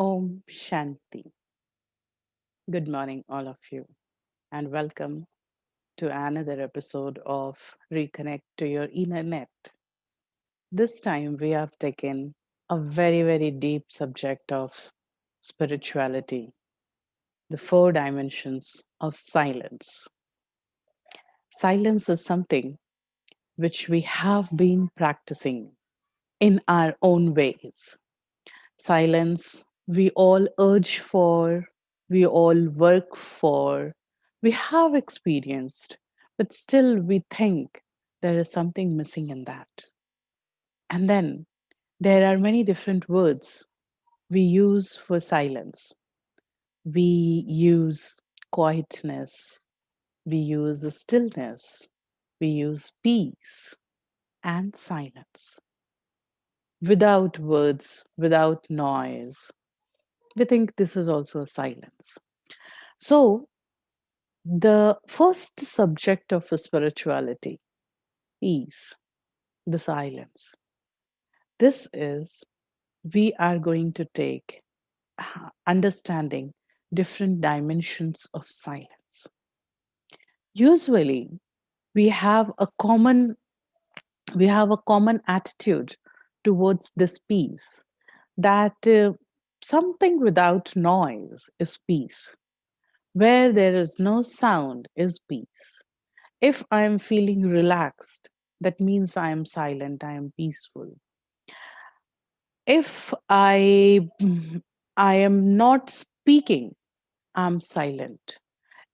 Om Shanti. Good morning, all of you, and welcome to another episode of Reconnect to Your InnerNet. This time, we have taken a very, very deep subject of spirituality, the four dimensions of silence. Silence is something which we have been practicing in our own ways. Silence we all urge for, we all work for, we have experienced, but still we think there is something missing in that. And then there are many different words we use for silence. We use quietness, we use stillness, we use peace and silence. Without words, without noise, we think this is also a silence. So, the first subject of spirituality is the silence. This is, we are going to take understanding different dimensions of silence. Usually, we have a common attitude towards this peace, that something without noise is peace. Where there is no sound is peace. If I am feeling relaxed, that means I am silent, I am peaceful. If I am not speaking, I'm silent.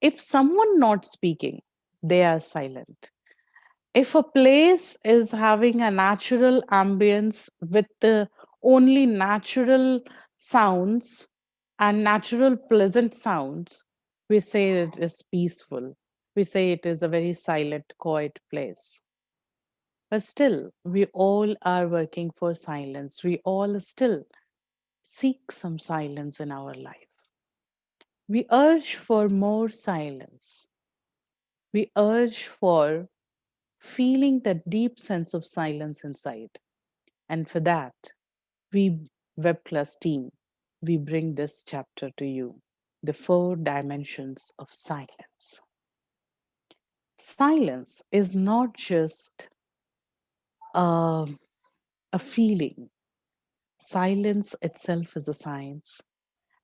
If someone not speaking, they are silent. If a place is having a natural ambience with the only natural sounds and natural pleasant sounds, we say it is peaceful. We say it is a very silent, quiet place. But still, we all are working for silence. We all still seek some silence in our life. We urge for more silence. We urge for feeling that deep sense of silence inside. And for that, we, WebClass team, we bring this chapter to you, the four dimensions of silence. Silence is not just a, a feeling. Silence itself is a science,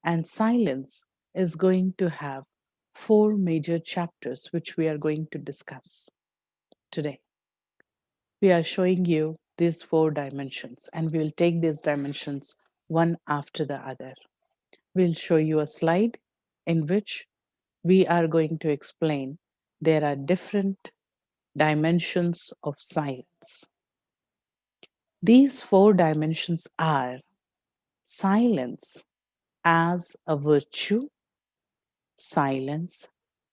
and silence is going to have four major chapters which we are going to discuss today. We are showing you these four dimensions, and we will take these dimensions one after the other. We'll show you a slide in which we are going to explain there are different dimensions of silence. These four dimensions are silence as a virtue, silence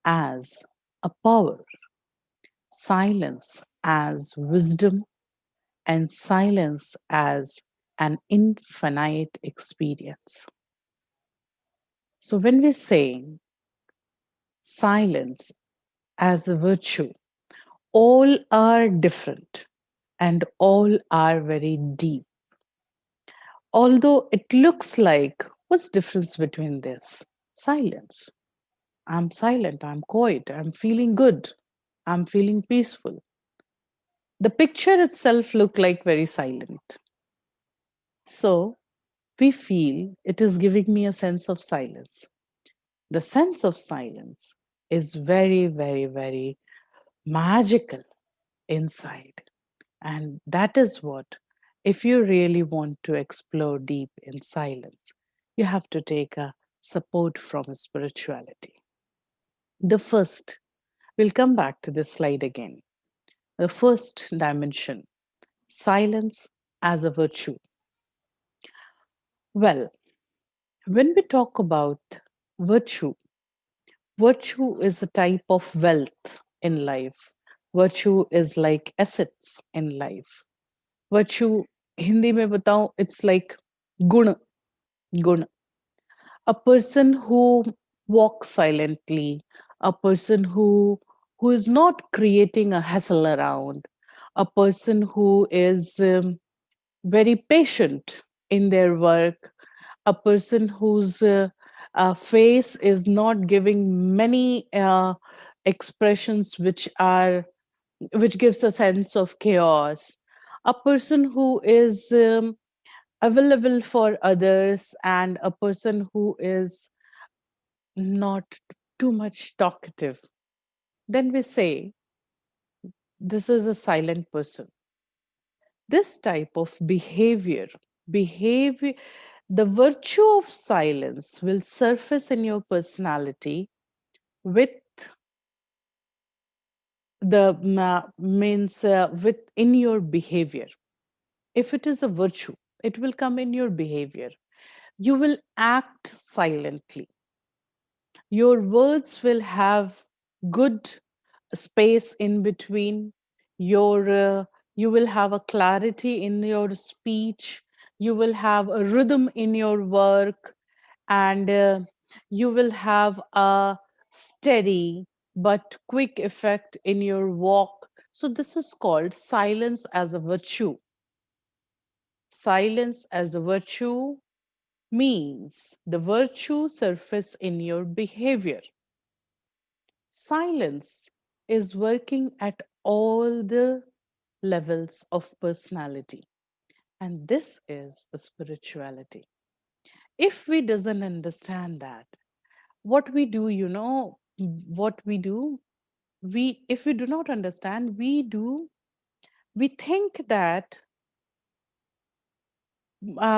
as a power, silence as wisdom, and silence as an infinite experience. So, when we say silence as a virtue, all are different and all are very deep. Although it looks like, what's the difference between this? Silence. I'm silent, I'm quiet, I'm feeling good, I'm feeling peaceful. The picture itself look like very silent. So we feel it is giving me a sense of silence. The sense of silence is very, very, very magical inside. And that is what, if you really want to explore deep in silence, you have to take a support from spirituality. The first, we'll come back to this slide again. The first dimension, silence as a virtue. Well, when we talk about virtue, virtue is a type of wealth in life. Virtue is like assets in life. Virtue, Hindi mein batao, it's like gun, gun. A person who walks silently, a person who is not creating a hassle around, a person who is very patient in their work, a person whose face is not giving many expressions which gives a sense of chaos, a person who is available for others, and a person who is not too much talkative, then we say this is a silent person. This type of behavior, the virtue of silence will surface in your personality with the means with in your behavior. If it is a virtue, it will come in your behavior. You will act silently. Your words will have good space in between. Your you will have a clarity in your speech. You will have a rhythm in your work, and you will have a steady but quick effect in your walk. So this is called silence as a virtue. Silence as a virtue means the virtue surface in your behavior. Silence is working at all the levels of personality, and this is a spirituality. If we doesn't understand that, what we do, what we do, we if we do not understand, we think that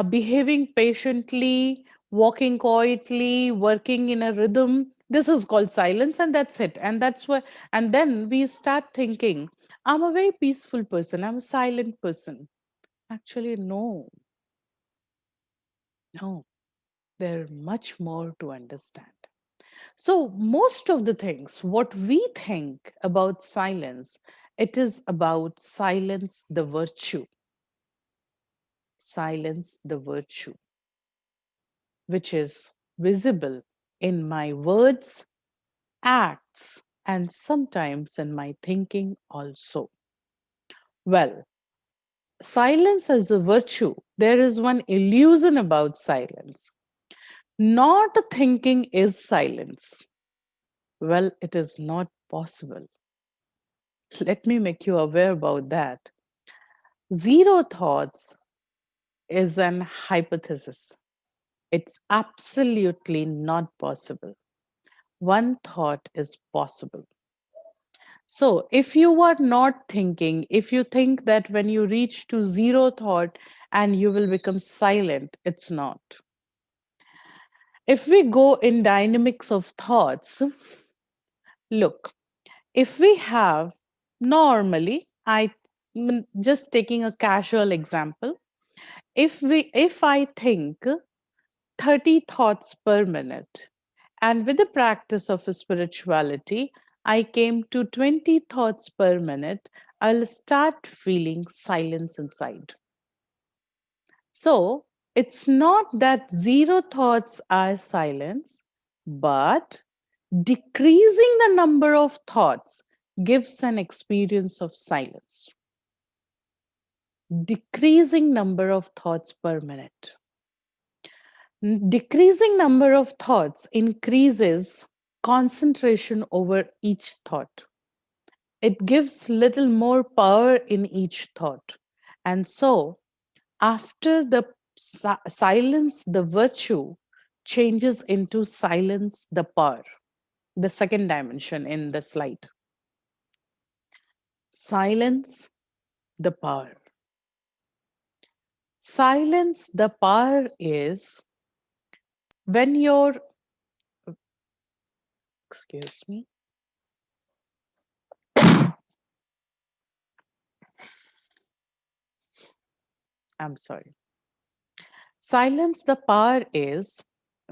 behaving patiently, walking quietly, working in a rhythm. This is called silence, and that's it. And that's why, and then we start thinking, I'm a very peaceful person, I'm a silent person. Actually, no, no, there's much more to understand. So, most of the things, what we think about silence, it is about silence the virtue, silence the virtue, which is visible in my words, acts, and sometimes in my thinking also. Well, silence as a virtue, there is one illusion about silence. Not thinking is silence. Well, it is not possible. Let me make you aware about that. Zero thoughts is an hypothesis. It's absolutely not possible. One thought is possible. So, if you are not thinking, if you think that when you reach to zero thought and you will become silent, it's not. If we go in dynamics of thoughts, look, if we have normally, just taking a casual example, if I think 30 thoughts per minute, and with the practice of spirituality, I came to 20 thoughts per minute, I'll start feeling silence inside. So it's not that zero thoughts are silence, but decreasing the number of thoughts gives an experience of silence. Decreasing number of thoughts per minute. Decreasing number of thoughts increases concentration over each thought. It gives little more power in each thought. And so, after the silence, the virtue changes into silence, the power, the second dimension in the slide. Silence, the power. Silence, the power is when you're, excuse me, I'm sorry. Silence, the power is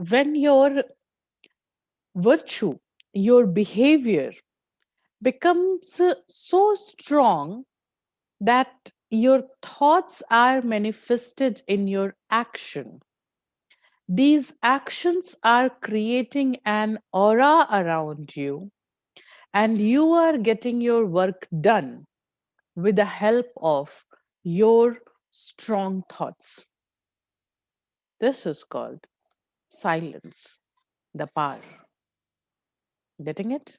when your virtue, your behavior becomes so strong that your thoughts are manifested in your action. These actions are creating an aura around you, and you are getting your work done with the help of your strong thoughts. This is called silence, the power. Getting it?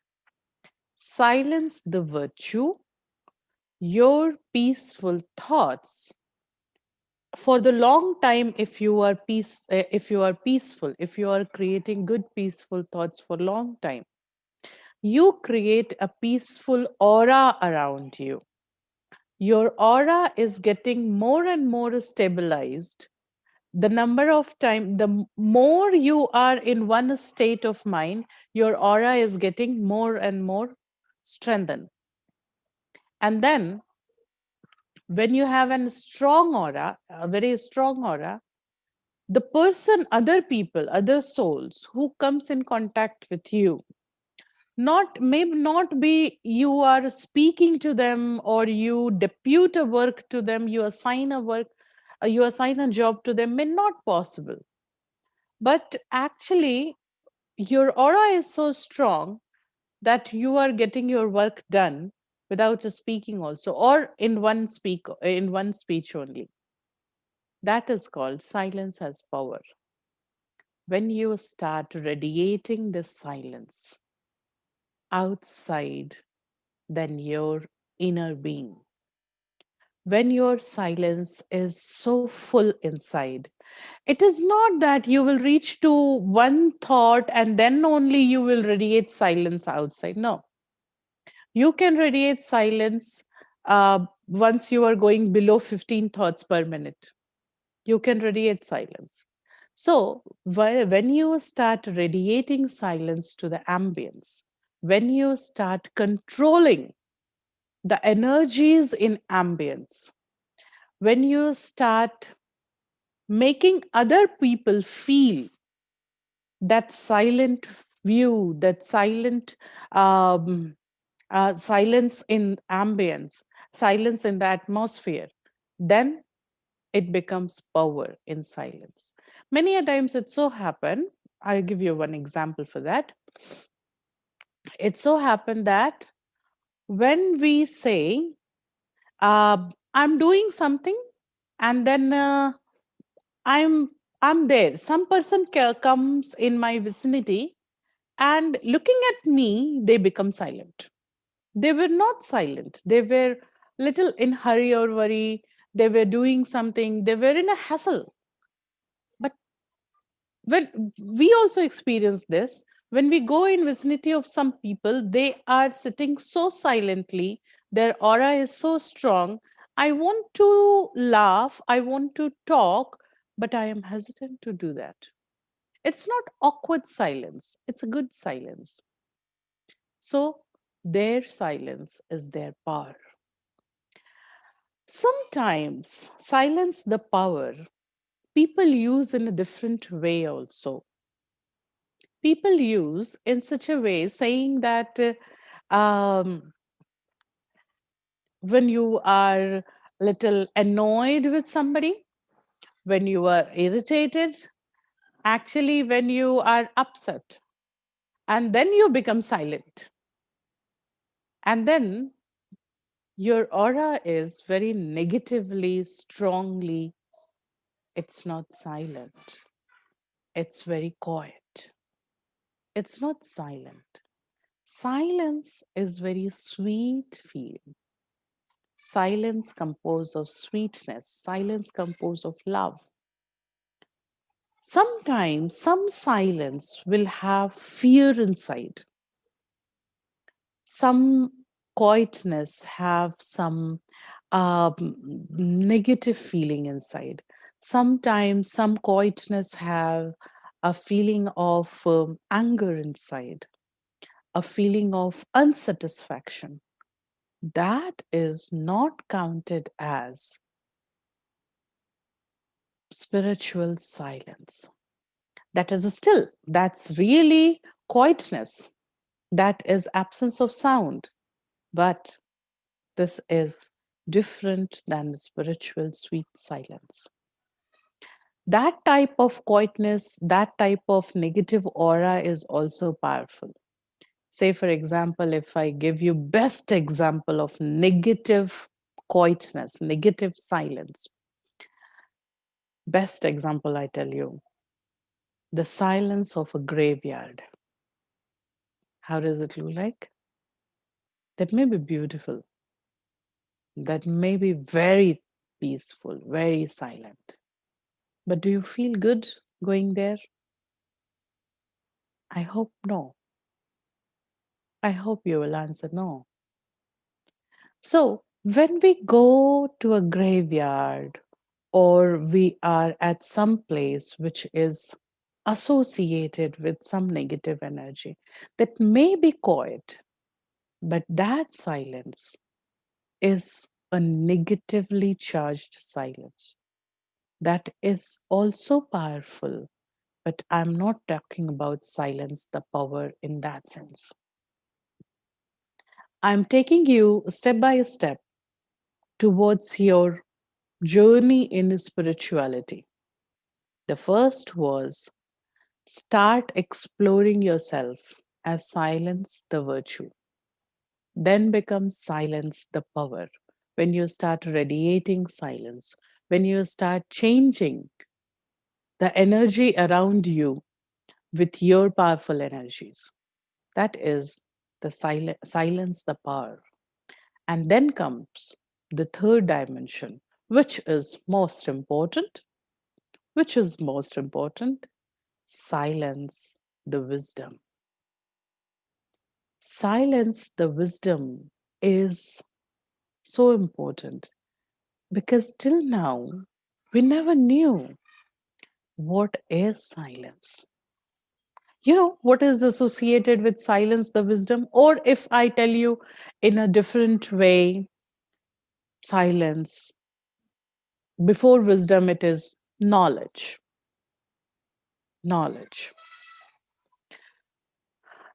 Silence the virtue, your peaceful thoughts. For the long time, if you are peaceful, if you are creating good peaceful thoughts for long time, you create a peaceful aura around you. Your aura is getting more and more stabilized. The number of time, the more you are in one state of mind, your aura is getting more and more strengthened. And then when you have a strong aura, a very strong aura, the person, other people, other souls who comes in contact with you, not maybe not be you are speaking to them or you depute a work to them, you assign a work, you assign a job to them, may not possible. But actually, your aura is so strong that you are getting your work done without a speaking also, or in one speech only. That is called silence has power. When you start radiating this silence outside than your inner being, when your silence is so full inside, it is not that you will reach to one thought and then only you will radiate silence outside. No, you can radiate silence once you are going below 15 thoughts per minute. You can radiate silence. So, when you start radiating silence to the ambience, when you start controlling the energies in ambience, when you start making other people feel that silent view, that um, silence in ambience, silence in the atmosphere, then it becomes power in silence. Many a times it so happen, I'll give you one example for that. It so happened that when we say, I'm doing something, and then I'm I'm there. Some person comes in my vicinity, and looking at me, they become silent. They were not silent. They were little in hurry or worry. They were doing something. They were in a hassle. But when we also experience this, when we go in vicinity of some people, they are sitting so silently. Their aura is so strong. I want to laugh. I want to talk, but I am hesitant to do that. It's not awkward silence, it's a good silence. So their silence is their power. Sometimes silence the power people use in a different way also. People use in such a way saying that when you are little annoyed with somebody, when you are irritated, actually when you are upset, and then you become silent, and then your aura is very negatively, strongly, it's not silent, it's very quiet, it's not silent. Silence is very sweet feeling. Silence composed of sweetness, silence composed of love. Sometimes some silence will have fear inside. Some quietness have some negative feeling inside. Sometimes some quietness have a feeling of anger inside, a feeling of unsatisfaction. That is not counted as spiritual silence. That is still, that's really quietness. That is absence of sound. But this is different than spiritual sweet silence. That type of quietness, that type of negative aura is also powerful. Say, for example, if I give you best example of negative quietness, negative silence, Best example, I tell you, the silence of a graveyard. How does it look like? That may be beautiful, that may be very peaceful, very silent. But do you feel good going there? I hope no. I hope you will answer no. So, when we go to a graveyard or we are at some place which is associated with some negative energy that may be quiet, but that silence is a negatively charged silence that is also powerful. But I'm not talking about silence, the power in that sense. I'm taking you step by step towards your journey in spirituality. The first was start exploring yourself as silence, the virtue. Then becomes silence, the power. When you start radiating silence, when you start changing the energy around you with your powerful energies, that is the silence, the power. And then comes the third dimension, which is most important, which is most important silence, the wisdom. Silence, the wisdom is so important because till now, we never knew what is silence. You know, what is associated with silence, the wisdom? Or if I tell you in a different way, silence, before wisdom, it is knowledge. Knowledge.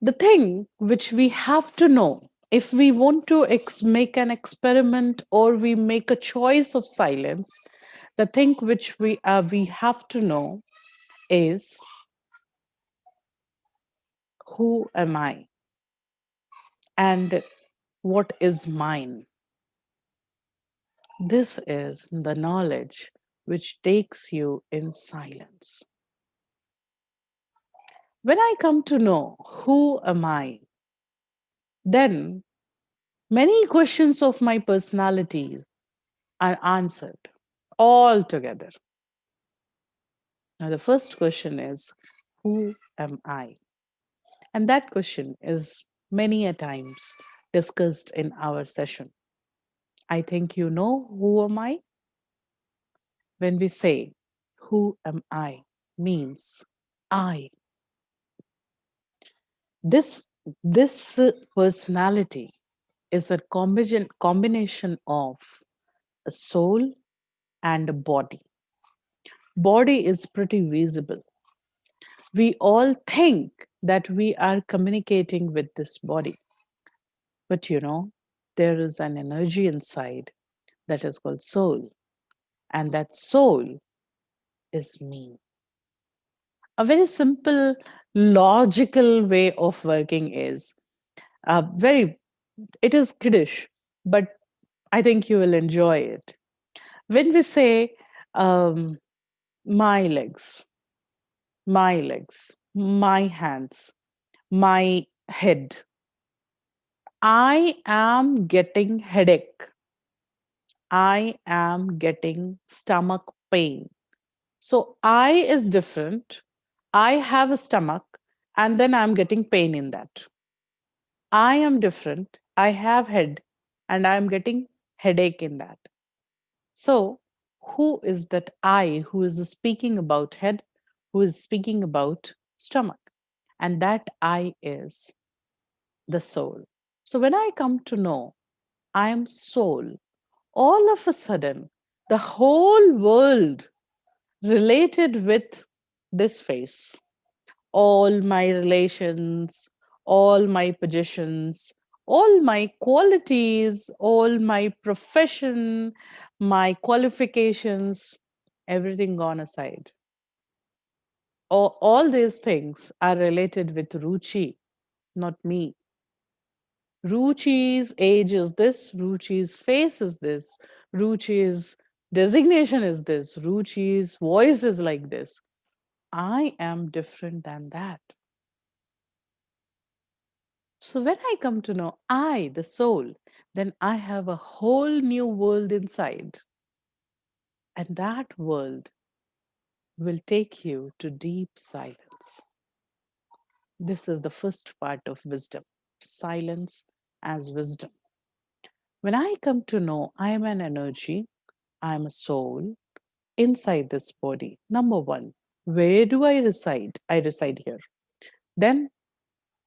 The thing which we have to know if we want to make an experiment or we make a choice of silence, the thing which we have to know is who am I and what is mine. This is the knowledge which takes you in silence. When I come to know who am I, then many questions of my personality are answered all together. Now, the first question is, who am I? And that question is many a times discussed in our session. I think you know who am I? When we say, who am I? Means I. This, this personality is a combination of a soul and a body. Body is pretty visible. We all think that we are communicating with this body. But you know, there is an energy inside that is called soul. And that soul is me. A very simple, logical way of working is it is kiddish, but I think you will enjoy it. When we say, um, my legs, my hands, my head, I am getting headache. I am getting stomach pain. So I is different. I have a stomach and then I'm getting pain in that. I am different. I have head and I'm getting headache in that. So who is that I who is speaking about head, who is speaking about stomach? And that I is the soul. So when I come to know I am soul, all of a sudden, the whole world related with this face, all my relations, all my positions, all my qualities, all my profession, my qualifications, everything gone aside. All these things are related with Ruchi, not me. Ruchi's age is this, Ruchi's face is this, Ruchi's designation is this, Ruchi's voice is like this. I am different than that. So when I come to know I, the soul, then I have a whole new world inside. And that world will take you to deep silence. This is the first part of wisdom, silence as wisdom. When I come to know I am an energy, I am a soul inside this body. Number one, where do I reside? I reside here. Then,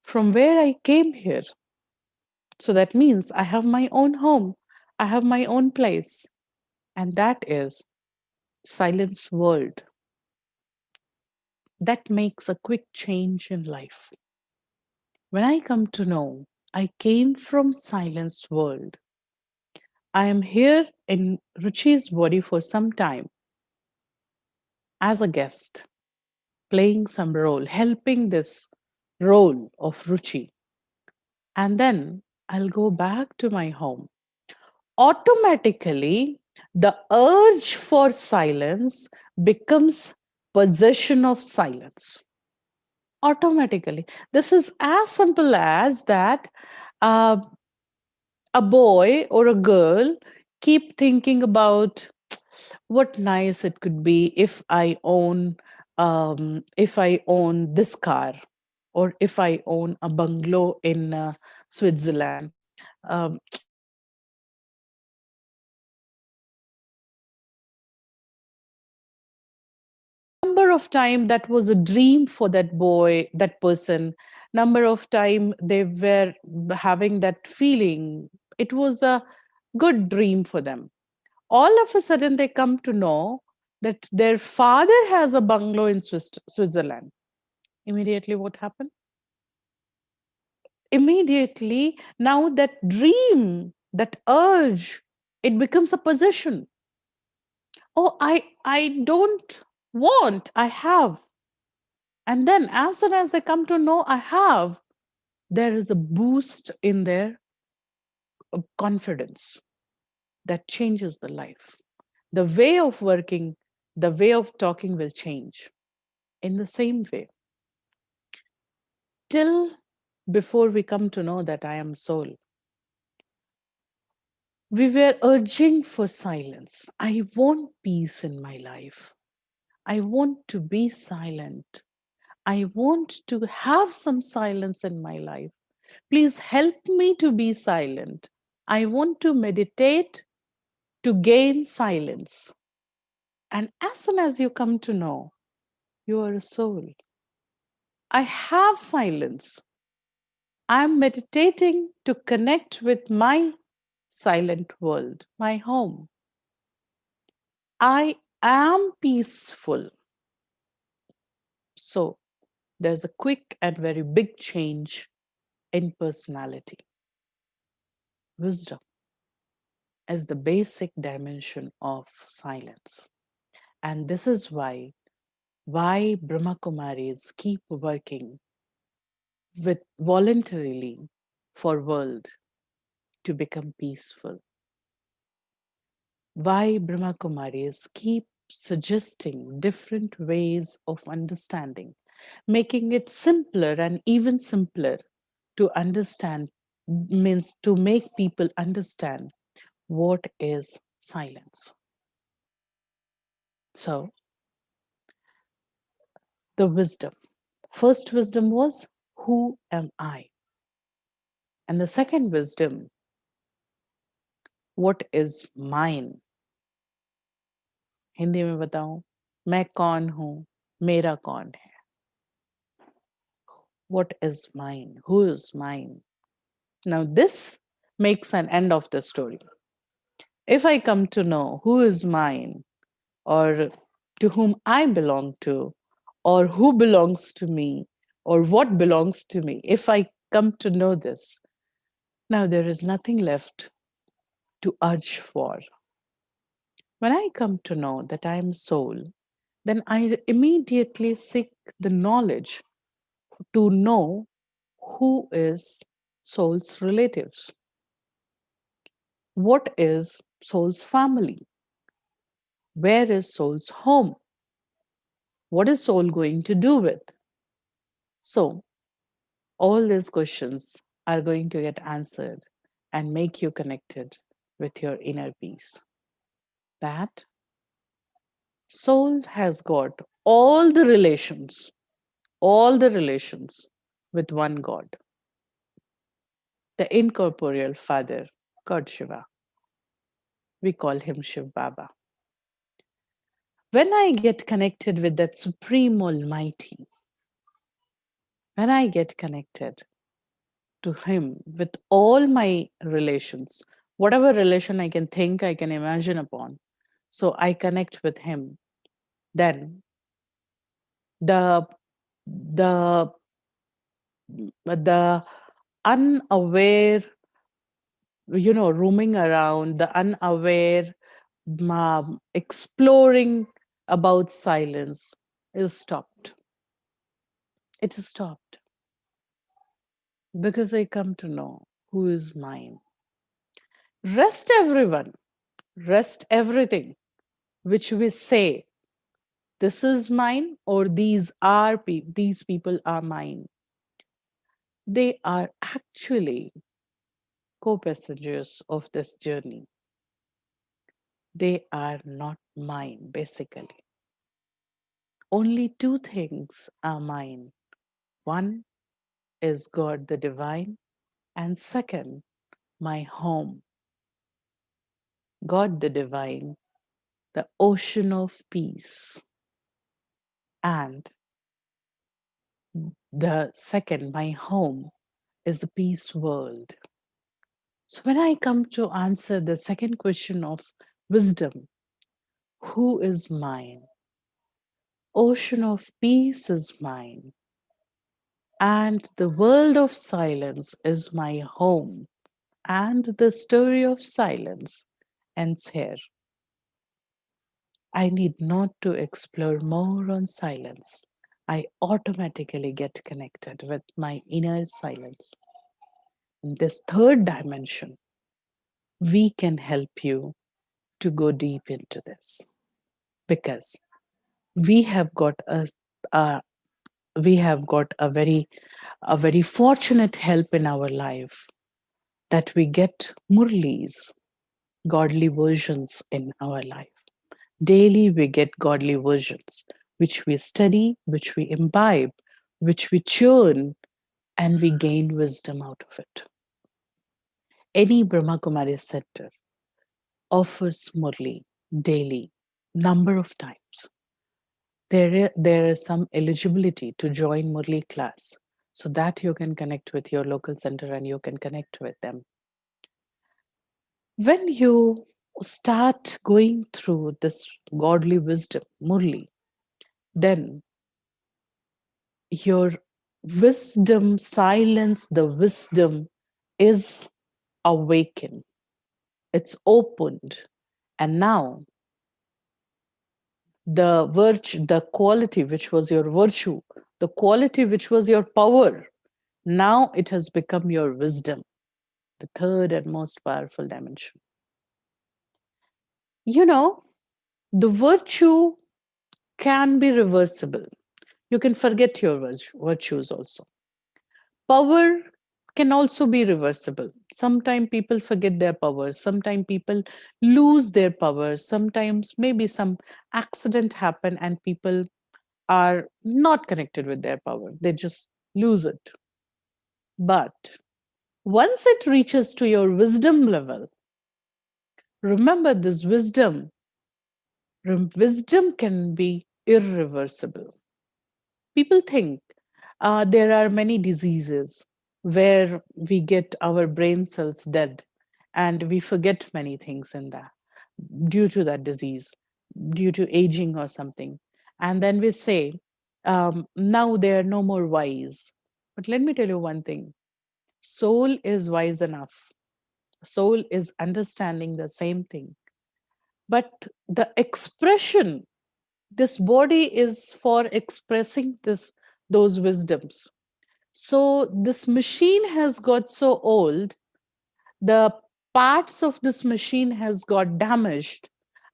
from where I came here. So that means I have my own home, I have my own place, and that is silence world. That makes a quick change in life. When I come to know I came from silence world, I am here in Ruchi's body for some time as a guest, playing some role, helping this role of Ruchi. And then I'll go back to my home. Automatically, the urge for silence becomes possession of silence. Automatically. This is as simple as that uh, a boy or a girl keep thinking about what nice it could be if I own this car, or if I own a bungalow in Switzerland. um, Number of time that was a dream for that boy, that person. Number of time they were having that feeling, it was a good dream for them. All of a sudden they come to know that their father has a bungalow in Switzerland. Immediately what happened? Immediately now that dream, that urge, it becomes a possession. Oh, I don't want, I have. And then as soon as they come to know I have, there is a boost in their confidence that changes the life. The way of working, the way of talking will change. In the same way, till before we come to know that I am soul, we were urging for silence. I want peace in my life. I want to be silent. I want to have some silence in my life. Please help me to be silent. I want to meditate to gain silence. And as soon as you come to know you are a soul, I have silence. I'm meditating to connect with my silent world, my home. I am peaceful. So there's a quick and very big change in personality. Wisdom is the basic dimension of silence. And this is why brahmakumaris keep working with voluntarily for world to become peaceful. Why brahmakumaris keep suggesting different ways of understanding, making it simpler and even simpler to understand, means to make people understand what is silence. So the wisdom, first wisdom was, who am I? And the second wisdom, what is mine? Hindi में बताऊं, मैं कौन हूं, मेरा कौन है? What is mine? Who is mine? Now this makes an end of the story. If I come to know who is mine, or to whom I belong to, or who belongs to me, or what belongs to me, if I come to know this, now there is nothing left to urge for. When I come to know that I am soul, then I immediately seek the knowledge to know who is soul's relatives, what is soul's family, Where is soul's home? What is soul going to do with? So, all these questions are going to get answered and make you connected with your inner peace. That soul has got all the relations with one God, the incorporeal Father, God Shiva. We call him Shiv Baba. When I get connected with that Supreme Almighty, when I get connected to him with all my relations, whatever relation I can think, I can imagine upon, so I connect with him, then the the the unaware, roaming around, the unaware exploring about silence is stopped. It is stopped because I come to know who is mine. Rest everyone, rest everything which we say, this is mine, or these people are mine. They are actually co-passengers of this journey. They are not mine, basically. Only two things are mine. One is God the divine, and second, my home. God the divine, the ocean of peace, and the second, my home, is the peace world. So when I come to answer the second question of wisdom, who is mine? Ocean of peace is mine, and the world of silence is my home. And the story of silence ends here. I need not to explore more on silence. I automatically get connected with my inner silence. In this third dimension, we can help you to go deep into this because we have got a we have got a very fortunate help in our life that we get murlis, godly versions in our life. Daily, we get godly versions, which we study, which we imbibe, which we churn, and we gain wisdom out of it. Any Brahmakumaris center offers Murli daily, number of times. There is some eligibility to join Murli class so that you can connect with your local center and you can connect with them. When you start going through this godly wisdom, Murli, then your wisdom, silence, the wisdom is awakened, it's opened. And now the virtue, the quality which was your virtue, the quality which was your power, now it has become your wisdom, the third and most powerful dimension. You know, the virtue can be reversible. You can forget your virtues also. Power can also be reversible. Sometimes people forget their powers. Sometimes people lose their powers. Sometimes maybe some accident happen and people are not connected with their power. They just lose it. But once it reaches to your wisdom level, remember this wisdom can be irreversible. People think there are many diseases where we get our brain cells dead and we forget many things in that due to that disease, due to aging or something. And then we say, now they are no more wise. But let me tell you one thing, soul is wise enough. Soul is understanding the same thing. But the expression, this body is for expressing those wisdoms. So this machine has got so old, the parts of this machine has got damaged,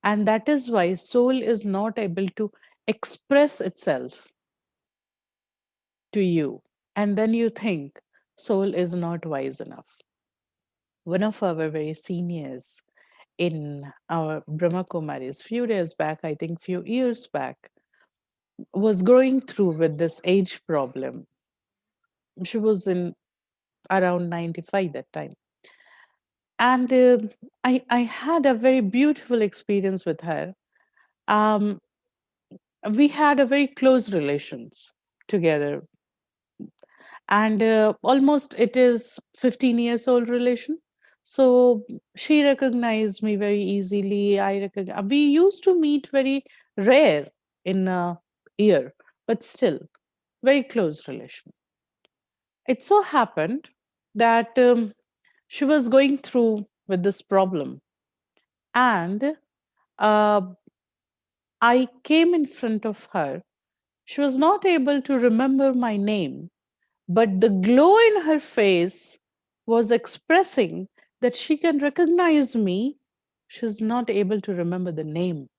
And that is why soul is not able to express itself to you. And then you think soul is not wise enough. One of our very seniors in our brahmakumaris few days back, I think few years back, was going through with this age problem. She was in around 95 that time. And I had a very beautiful experience with her. um, we had a very close relations together, and almost it is 15 years old relation. So she recognized me very easily. We used to meet very rare in a year, but still very close relation. It so happened that she was going through with this problem, and uh, I came in front of her. She was not able to remember my name, but the glow in her face was expressing that she can recognize me. She's not able to remember the name.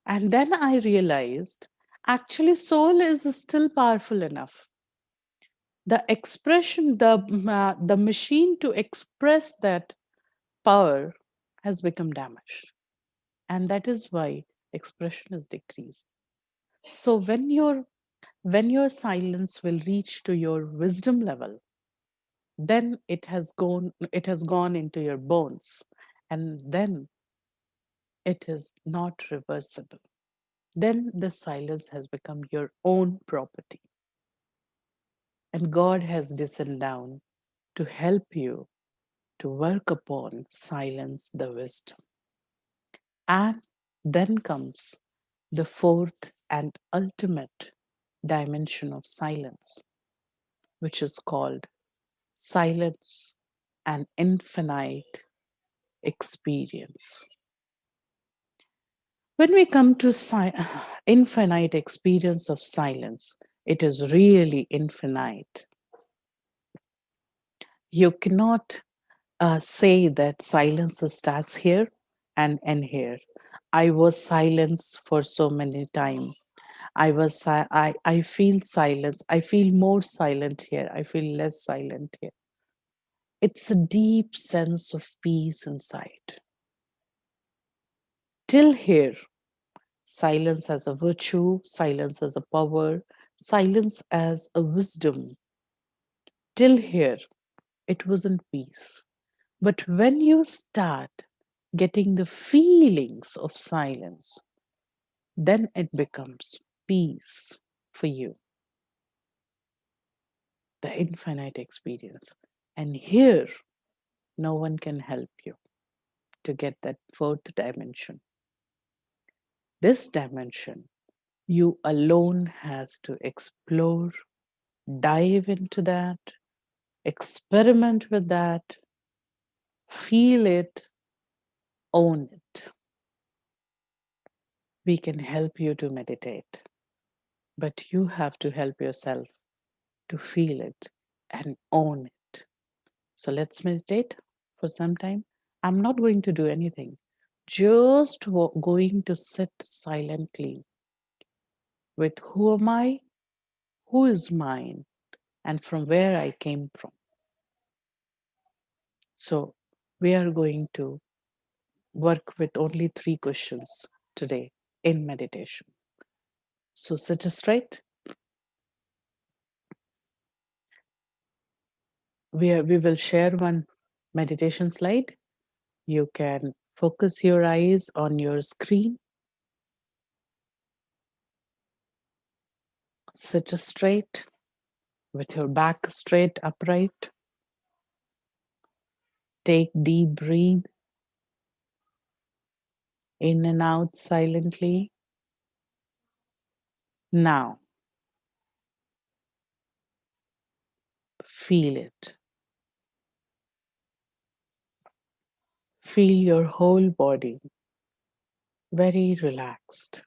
And then I realized actually, soul is still powerful enough. The expression, the machine to express that power has become damaged. And that is why expression is decreased. So when your silence will reach to your wisdom level, then it has gone into your bones, and then it is not reversible. Then the silence has become your own property, and God has descended down to help you to work upon silence the wisdom. And then comes the fourth and ultimate dimension of silence, which is called silence and infinite experience. When we come to infinite experience of silence, it is really infinite. You cannot say that silence starts here and end here. I was silenced for so many time. I feel silence. I feel more silent here. I feel less silent here. It's a deep sense of peace inside. Till here, silence as a virtue, silence as a power, silence as a wisdom. Till here, it wasn't peace. But when you start getting the feelings of silence, then it becomes peace for you, the infinite experience. And here, no one can help you to get that fourth dimension. This dimension, you alone has to explore, dive into that, experiment with that, feel it, own it. We can help you to meditate, but you have to help yourself to feel it and own it. So let's meditate for some time. I'm not going to do anything, just going to sit silently with who am I, who is mine, and from where I came from. So we are going to work with only three questions today in meditation. So sit straight. We will share one meditation slide. You can focus your eyes on your screen. Sit straight with your back straight upright. Take deep breath in and out silently. Now, feel it. Feel your whole body very relaxed.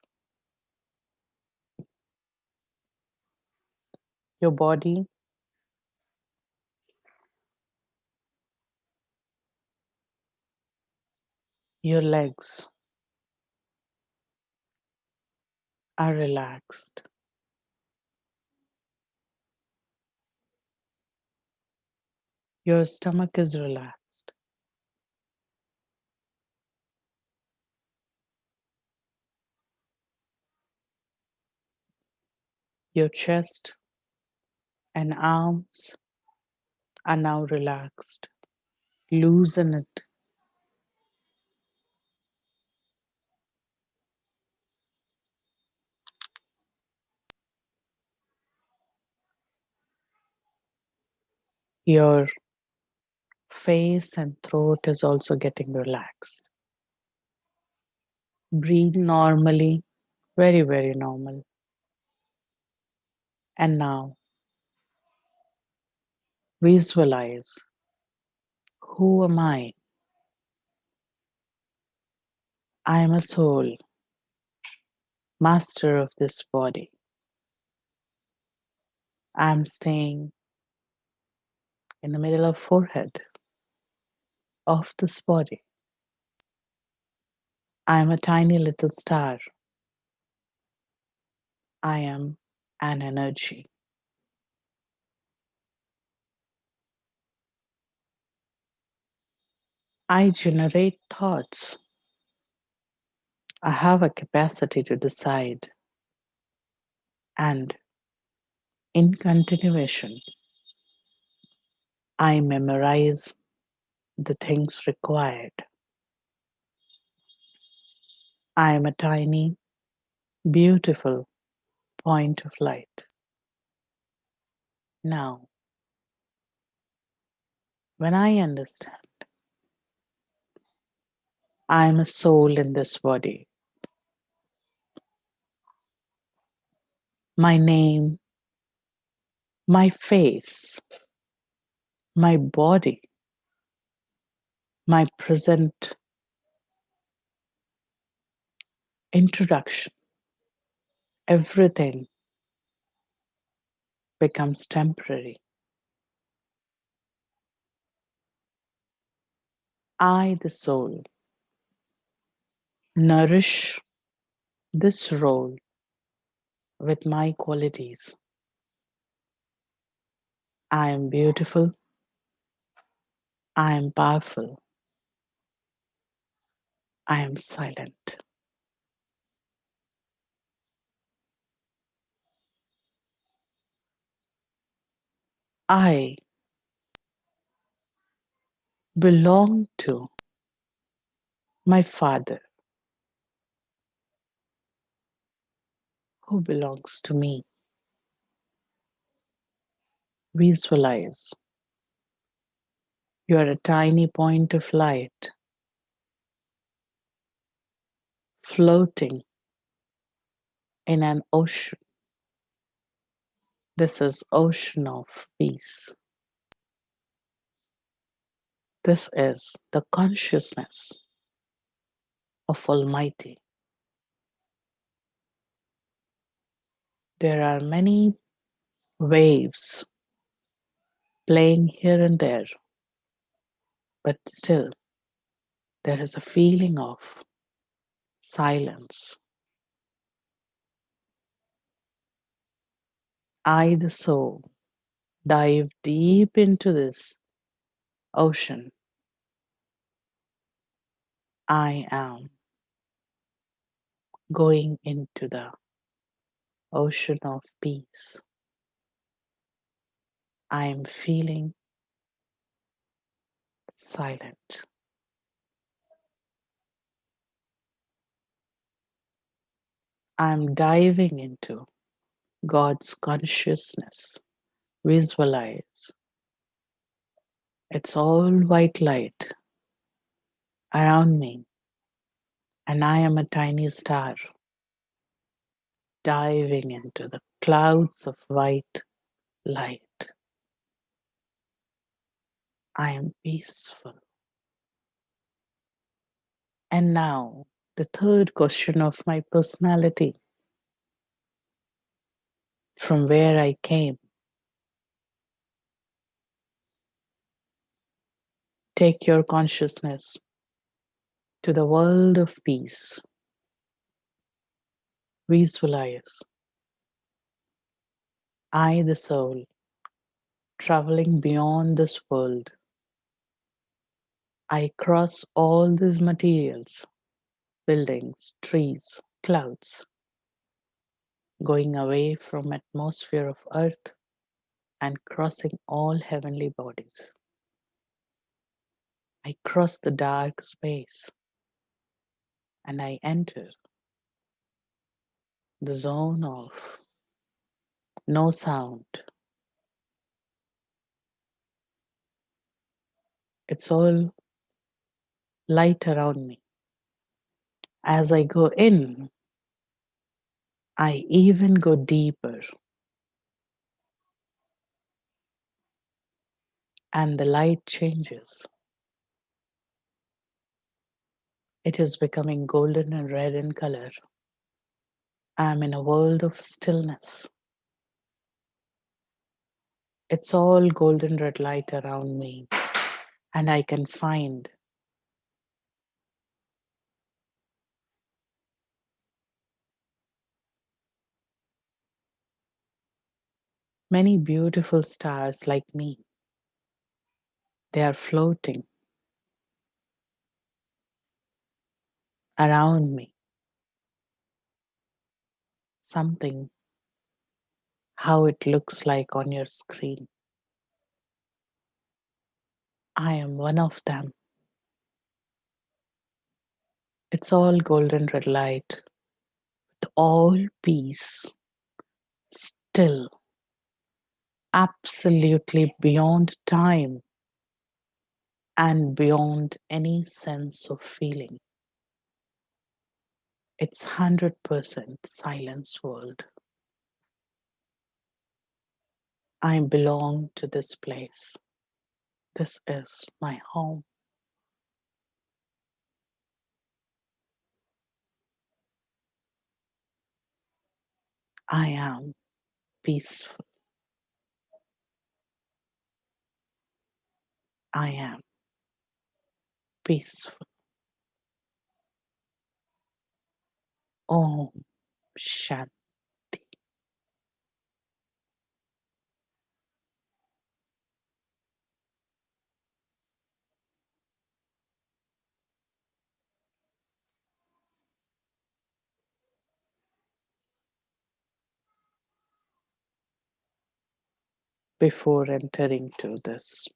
Your body Your legs are relaxed. Your stomach is relaxed. Your chest and arms are now relaxed. Loosen it. Your face and throat is also getting relaxed. Breathe normally, very, very normal. And now visualize, who am I? I am a soul, master of this body. I am staying in the middle of forehead of this body. I am a tiny little star. I am an energy. I generate thoughts. I have a capacity to decide, and in continuation, I memorize the things required. I am a tiny, beautiful point of light. Now, when I understand I am a soul in this body, my name, my face, my body, my present introduction, everything becomes temporary. I, the soul, nourish this role with my qualities. I am beautiful. I am powerful. I am silent. I belong to my Father, who belongs to me. Visualize you are a tiny point of light floating in an ocean. This is ocean of peace. This is the consciousness of Almighty. There are many waves playing here and there, but still there is a feeling of silence. I, the soul, dive deep into this ocean. I am going into the ocean of peace. I am feeling silent. I am diving into God's consciousness. Visualize. It's all white light around me, and I am a tiny star diving into the clouds of white light. I am peaceful. And now, the third question of my personality, from where I came. Take your consciousness to the world of peace. Visualize I, the soul, traveling beyond this world. I cross all these materials, buildings, trees, clouds, going away from atmosphere of earth and crossing all heavenly bodies. I cross the dark space and I enter the zone of no sound. It's all light around me. As I go in, I even go deeper, and the light changes. It is becoming golden and red in color. I'm in a world of stillness. It's all golden red light around me, and I can find many beautiful stars like me. They are floating around me. Something how it looks like on your screen. I am one of them. It's all golden red light, with all peace, still, absolutely beyond time and beyond any sense of feeling. It's 100% silence world. I belong to this place. This is my home. I am peaceful. I am peaceful. Om Shanti. Before entering to this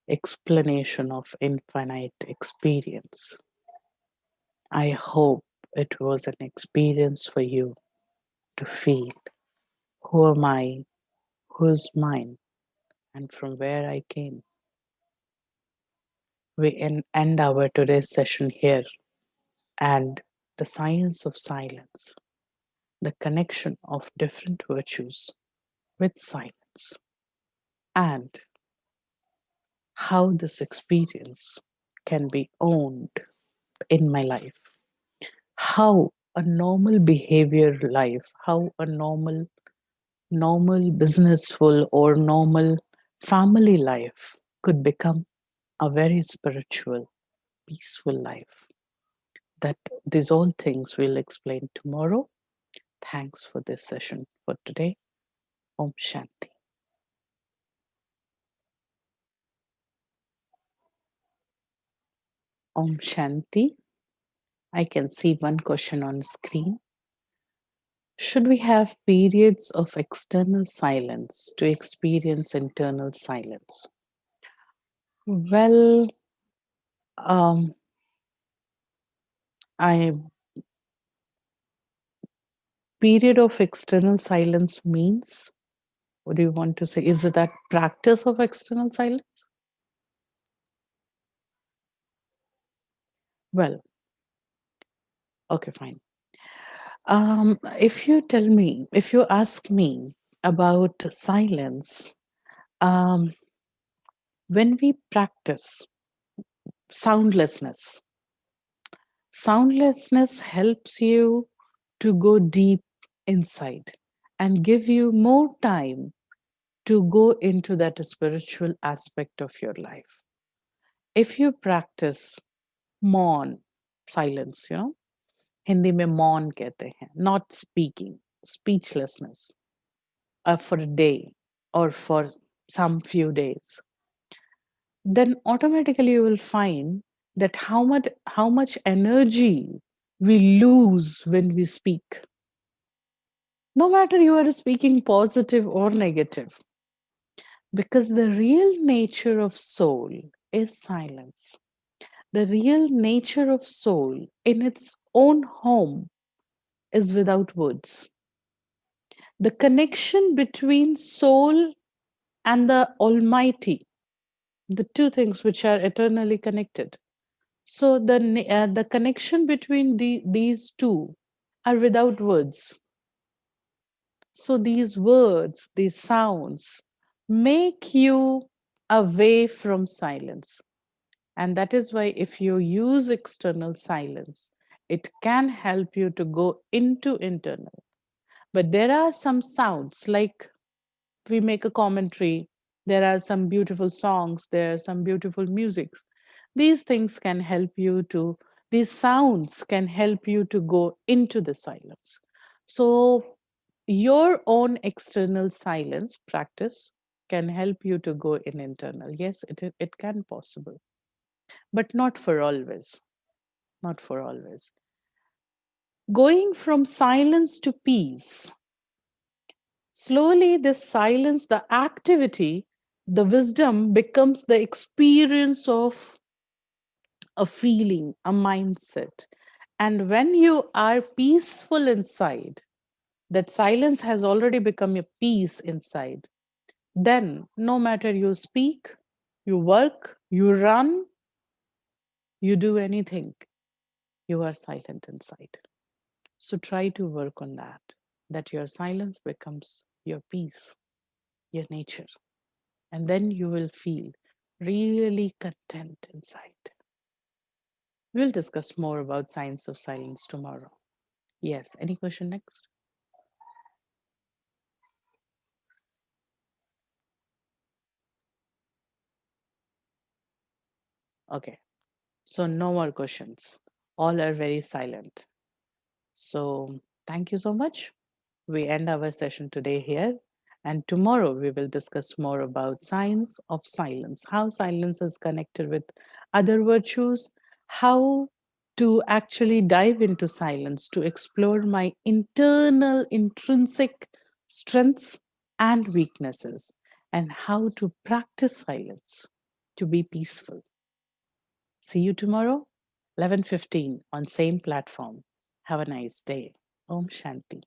explanation of infinite experience, I hope it was an experience for you to feel who am I, who's mine, and from where I came. We end our today's session here, and the science of silence, the connection of different virtues with silence, and how this experience can be owned in my life. How a normal behavior life, how a normal businessful or normal family life could become a very spiritual, peaceful life. That these all things we'll explain tomorrow. Thanks for this session for today. Om Shanti. Om Shanti. I can see one question on screen. Should we have periods of external silence to experience internal silence? Well, um, I period of external silence means, what do you want to say? Is it that practice of external silence? Well, okay, fine. If you ask me about silence, um, when we practice soundlessness, soundlessness helps you to go deep inside and give you more time to go into that spiritual aspect of your life. If you practice mourn, silence, Hindi में मौन कहते हैं, not speaking, speechlessness, for a day or for some few days, then automatically you will find that how much energy we lose when we speak. No matter you are speaking positive or negative, because the real nature of soul is silence. The real nature of soul in its own home is without words. The connection between soul and the Almighty, the two things which are eternally connected. So the connection between these two are without words. So these words, these sounds make you away from silence. And that is why if you use external silence, it can help you to go into internal. But there are some sounds like we make a commentary, there are some beautiful songs, there are some beautiful musics. These things can help you to, these sounds can help you to go into the silence. So your own external silence practice can help you to go in internal. Yes, it can possible, but not for always. Not for always. Going from silence to peace. Slowly, this silence, the activity, the wisdom becomes the experience of a feeling, a mindset. And when you are peaceful inside, that silence has already become a peace inside, then no matter you speak, you work, you run, you do anything, you are silent inside. So try to work on that your silence becomes your peace, your nature. And then you will feel really content inside. We'll discuss more about science of silence tomorrow. Yes, any question next? Okay, so no more questions. All are very silent. So thank you so much. We end our session today here. And tomorrow we will discuss more about science of silence, how silence is connected with other virtues, how to actually dive into silence to explore my internal intrinsic strengths and weaknesses, and how to practice silence to be peaceful. See you tomorrow, 11:15 on same platform. Have a nice day. Om Shanti.